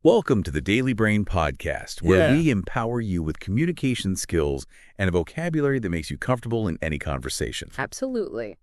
Welcome to the Daily Brain Podcast, where we empower you with communication skills and a vocabulary that makes you comfortable in any conversation. Absolutely.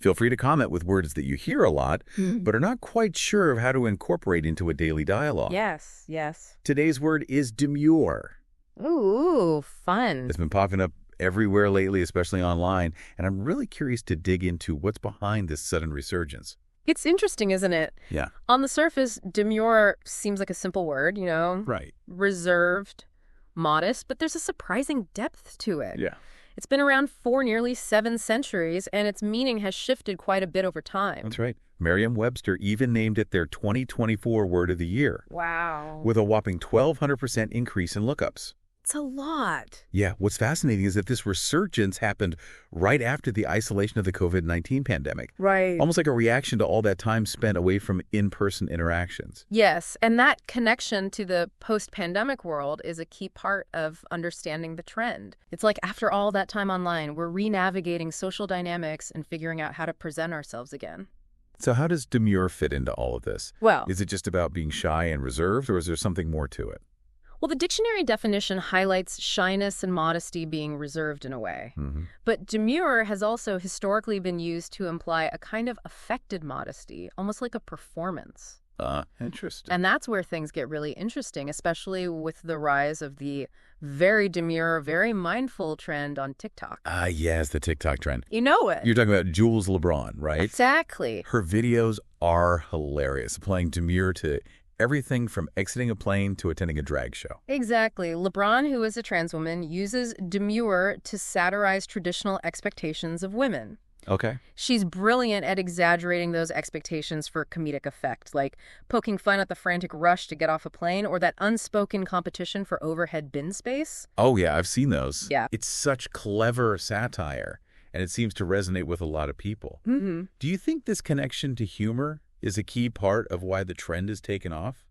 Feel free to comment with words that you hear a lot, but are not quite sure of how to incorporate into a daily dialogue. Yes. Today's word is demure. Ooh, fun. It's been popping up everywhere lately, especially online, and I'm really curious to dig into what's behind this sudden resurgence. It's interesting, isn't it? Yeah. On the surface, demure seems like a simple word, Right. reserved, modest, but there's a surprising depth to it. Yeah. It's been around for nearly 7 centuries, and its meaning has shifted quite a bit over time. That's right. Merriam-Webster even named it their 2024 Word of the Year, Wow. with a whopping 1,200% increase in lookups. It's a lot. Yeah, what's fascinating is that this resurgence happened right after the isolation of the COVID-19 pandemic. Right. Almost like a reaction to all that time spent away from in-person interactions. Yes, and that connection to the post-pandemic world is a key part of understanding the trend. It's like after all that time online, we're re-navigating social dynamics and figuring out how to present ourselves again. So how does demure fit into all of this? Well, Is it just about being shy and reserved, or is there something more to it? the dictionary definition highlights shyness and modesty being reserved in a way. But demure has also historically been used to imply a kind of affected modesty, almost like a performance. Interesting. And that's where things get really interesting, especially with the rise of the very demure, very mindful trend on TikTok. Yes, the TikTok trend. You know it. You're talking about Jules LeBron, right? Exactly. Her videos are hilarious, applying demure to everything from exiting a plane to attending a drag show. Exactly. LeBron, who is a trans woman, uses demure to satirize traditional expectations of women. Okay. She's brilliant at exaggerating those expectations for comedic effect, like poking fun at the frantic rush to get off a plane or that unspoken competition for overhead bin space. Oh, yeah, I've seen those. Yeah. It's such clever satire, and it seems to resonate with a lot of people. Mm-hmm. Do you think this connection to humor is a key part of why the trend has taken off?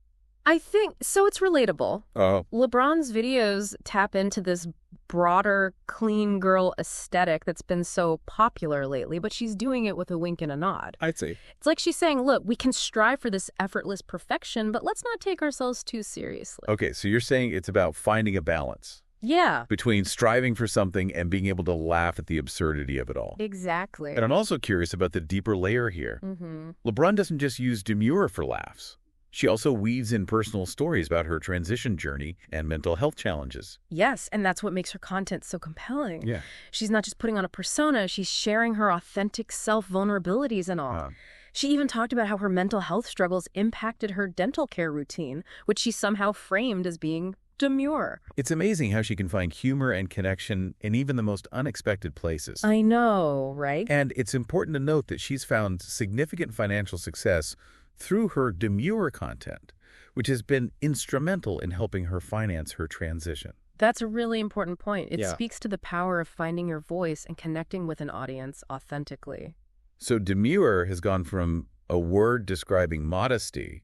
I think so. It's relatable. Oh. LeBron's videos tap into this broader, clean girl aesthetic that's been so popular lately, but she's doing it with a wink and a nod. I'd say. It's like she's saying, look, we can strive for this effortless perfection, but let's not take ourselves too seriously. Okay, so you're saying it's about finding a balance Yeah. between striving for something and being able to laugh at the absurdity of it all. Exactly. And I'm also curious about the deeper layer here. Mm-hmm. LeBron doesn't just use demure for laughs. She also weaves in personal stories about her transition journey and mental health challenges. Yes, and that's what makes her content so compelling. Yeah. She's not just putting on a persona, she's sharing her authentic self-vulnerabilities and all. She even talked about how her mental health struggles impacted her dental care routine, which she somehow framed as being demure. It's amazing how she can find humor and connection in even the most unexpected places. I know, right? And it's important to note that she's found significant financial success through her demure content, which has been instrumental in helping her finance her transition. That's a really important point. It Yeah. speaks to the power of finding your voice and connecting with an audience authentically. So demure has gone from a word describing modesty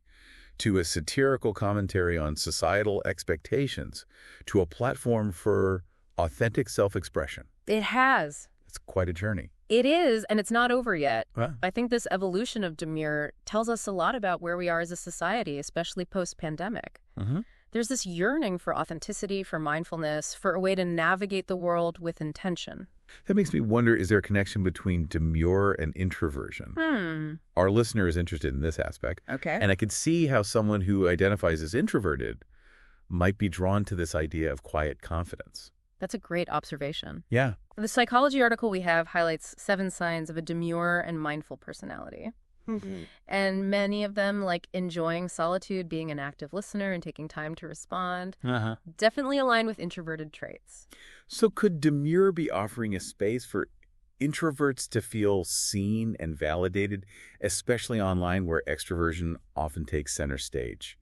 to a satirical commentary on societal expectations to a platform for authentic self-expression. It has. It's quite a journey. It is, and it's not over yet. Huh? I think this evolution of demure tells us a lot about where we are as a society, especially post-pandemic. There's this yearning for authenticity, for mindfulness, for a way to navigate the world with intention. That makes me wonder, is there a connection between demure and introversion? Our listener is interested in this aspect. Okay. And I could see how someone who identifies as introverted might be drawn to this idea of quiet confidence. That's a great observation. Yeah. The psychology article we have highlights 7 signs of a demure and mindful personality. And many of them, like enjoying solitude, being an active listener, and taking time to respond, definitely align with introverted traits. So could demure be offering a space for introverts to feel seen and validated, especially online where extroversion often takes center stage?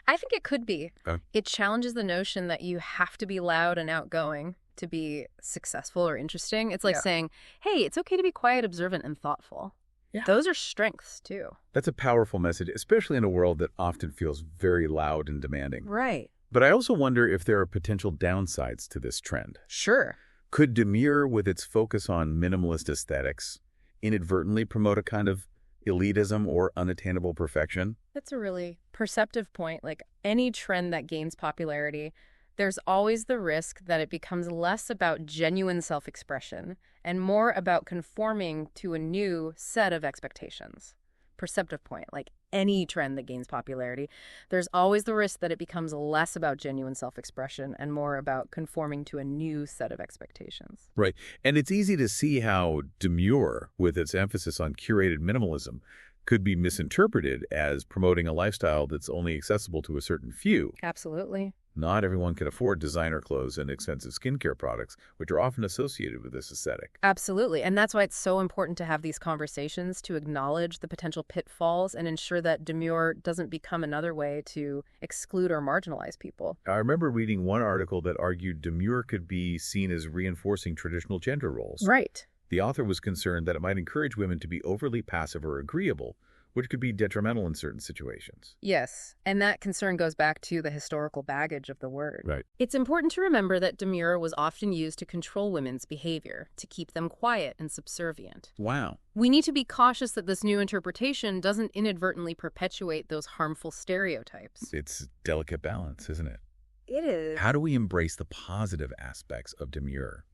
I think it could be. Oh. It challenges the notion that you have to be loud and outgoing to be successful or interesting. It's like saying, hey, it's okay to be quiet, observant, and thoughtful. Yeah. Those are strengths, too. That's a powerful message, especially in a world that often feels very loud and demanding. Right. But I also wonder if there are potential downsides to this trend. Sure. Could demure, with its focus on minimalist aesthetics, inadvertently promote a kind of elitism, or unattainable perfection? That's a really perceptive point. Like any trend that gains popularity, there's always the risk that it becomes less about genuine self-expression and more about conforming to a new set of expectations. Perceptive point, like any trend that gains popularity, there's always the risk that it becomes less about genuine self-expression and more about conforming to a new set of expectations. Right. And it's easy to see how Demure, with its emphasis on curated minimalism, could be misinterpreted as promoting a lifestyle that's only accessible to a certain few. Absolutely. Not everyone can afford designer clothes and expensive skincare products, which are often associated with this aesthetic. Absolutely. And that's why it's so important to have these conversations to acknowledge the potential pitfalls and ensure that Demure doesn't become another way to exclude or marginalize people. I remember reading one article that argued Demure could be seen as reinforcing traditional gender roles. Right. The author was concerned that it might encourage women to be overly passive or agreeable, which could be detrimental in certain situations. Yes, and that concern goes back to the historical baggage of the word. Right. It's important to remember that demure was often used to control women's behavior, to keep them quiet and subservient. Wow. We need to be cautious that this new interpretation doesn't inadvertently perpetuate those harmful stereotypes. It's a delicate balance, isn't it? It is. How do we embrace the positive aspects of Demure?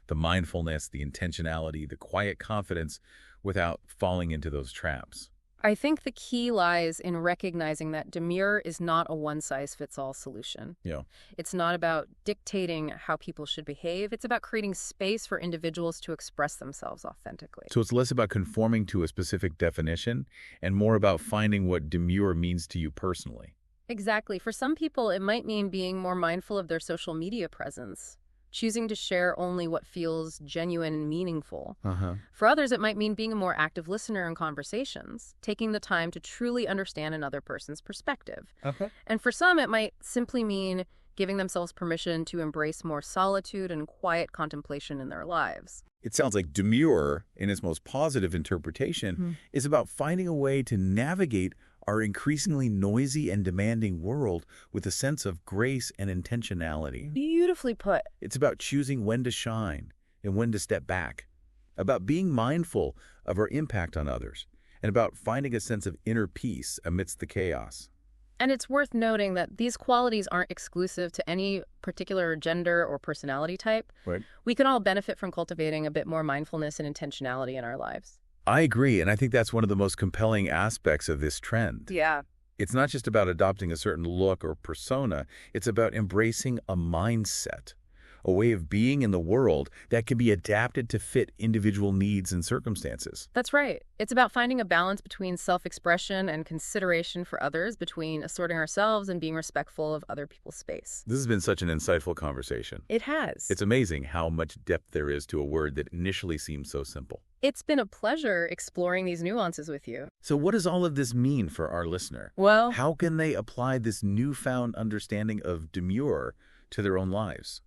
The mindfulness, the intentionality, the quiet confidence, without falling into those traps. I think the key lies in recognizing that demure is not a one-size-fits-all solution. Yeah. It's not about dictating how people should behave. It's about creating space for individuals to express themselves authentically. So it's less about conforming to a specific definition and more about finding what demure means to you personally. Exactly. For some people, it might mean being more mindful of their social media presence, choosing to share only what feels genuine and meaningful. For others, it might mean being a more active listener in conversations, taking the time to truly understand another person's perspective. And for some, it might simply mean giving themselves permission to embrace more solitude and quiet contemplation in their lives. It sounds like demure, in its most positive interpretation, is about finding a way to navigate our increasingly noisy and demanding world with a sense of grace and intentionality. Beautifully put. It's about choosing when to shine and when to step back, about being mindful of our impact on others, and about finding a sense of inner peace amidst the chaos. And it's worth noting that these qualities aren't exclusive to any particular gender or personality type. Right. We can all benefit from cultivating a bit more mindfulness and intentionality in our lives. I agree, and I think that's one of the most compelling aspects of this trend. Yeah. It's not just about adopting a certain look or persona, it's about embracing a mindset, a way of being in the world that can be adapted to fit individual needs and circumstances. That's right. It's about finding a balance between self-expression and consideration for others, between asserting ourselves and being respectful of other people's space. This has been such an insightful conversation. It has. It's amazing how much depth there is to a word that initially seems so simple. It's been a pleasure exploring these nuances with you. So what does all of this mean for our listener? Well, How can they apply this newfound understanding of demure to their own lives?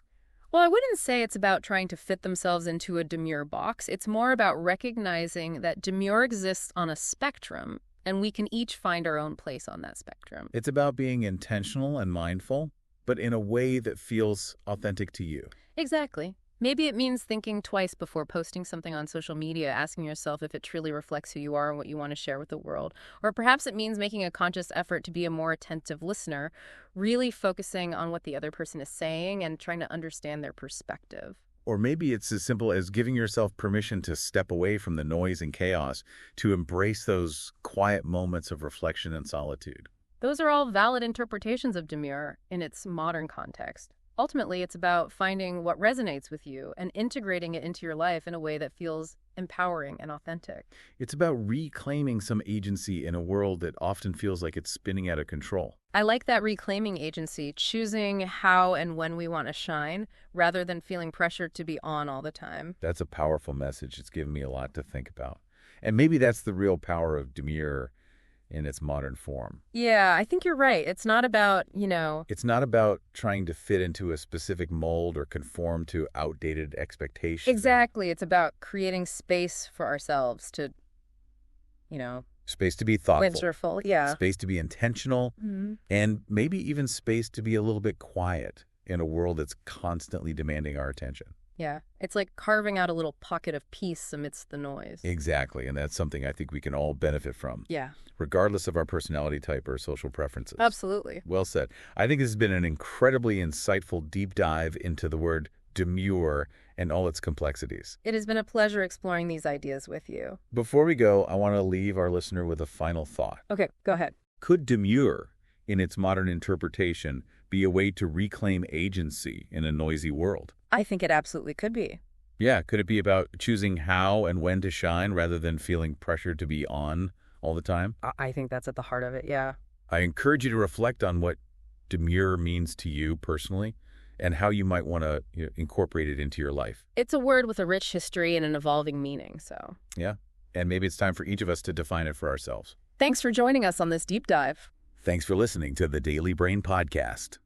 I wouldn't say it's about trying to fit themselves into a demure box. It's more about recognizing that demure exists on a spectrum, and we can each find our own place on that spectrum. It's about being intentional and mindful, but in a way that feels authentic to you. Exactly. Maybe it means thinking twice before posting something on social media, asking yourself if it truly reflects who you are and what you want to share with the world. Or perhaps it means making a conscious effort to be a more attentive listener, really focusing on what the other person is saying and trying to understand their perspective. Or maybe it's as simple as giving yourself permission to step away from the noise and chaos, to embrace those quiet moments of reflection and solitude. Those are all valid interpretations of demure in its modern context. Ultimately, it's about finding what resonates with you and integrating it into your life in a way that feels empowering and authentic. It's about reclaiming some agency in a world that often feels like it's spinning out of control. I like that reclaiming agency, choosing how and when we want to shine, rather than feeling pressured to be on all the time. That's a powerful message. It's given me a lot to think about. And maybe that's the real power of demure in its modern form. Yeah, I think you're right. It's not about, It's not about trying to fit into a specific mold or conform to outdated expectations. Exactly. It's about creating space for ourselves to, Space to be thoughtful. winterful. Yeah. Space to be intentional. And maybe even space to be a little bit quiet in a world that's constantly demanding our attention. Yeah. It's like carving out a little pocket of peace amidst the noise. Exactly, and that's something I think we can all benefit from, Yeah. regardless of our personality type or social preferences. Absolutely. Well said. I think this has been an incredibly insightful deep dive into the word demure and all its complexities. It has been a pleasure exploring these ideas with you. Before we go, I want to leave our listener with a final thought. Okay, go ahead. Could demure, in its modern interpretation, be a way to reclaim agency in a noisy world? I think it absolutely could be. Yeah, could it be about choosing how and when to shine rather than feeling pressured to be on all the time? I think that's at the heart of it, yeah. I encourage you to reflect on what demure means to you personally and how you might want to incorporate it into your life. It's a word with a rich history and an evolving meaning, so. Yeah, and maybe it's time for each of us to define it for ourselves. Thanks for joining us on this deep dive. Thanks for listening to the Daily Brain Podcast.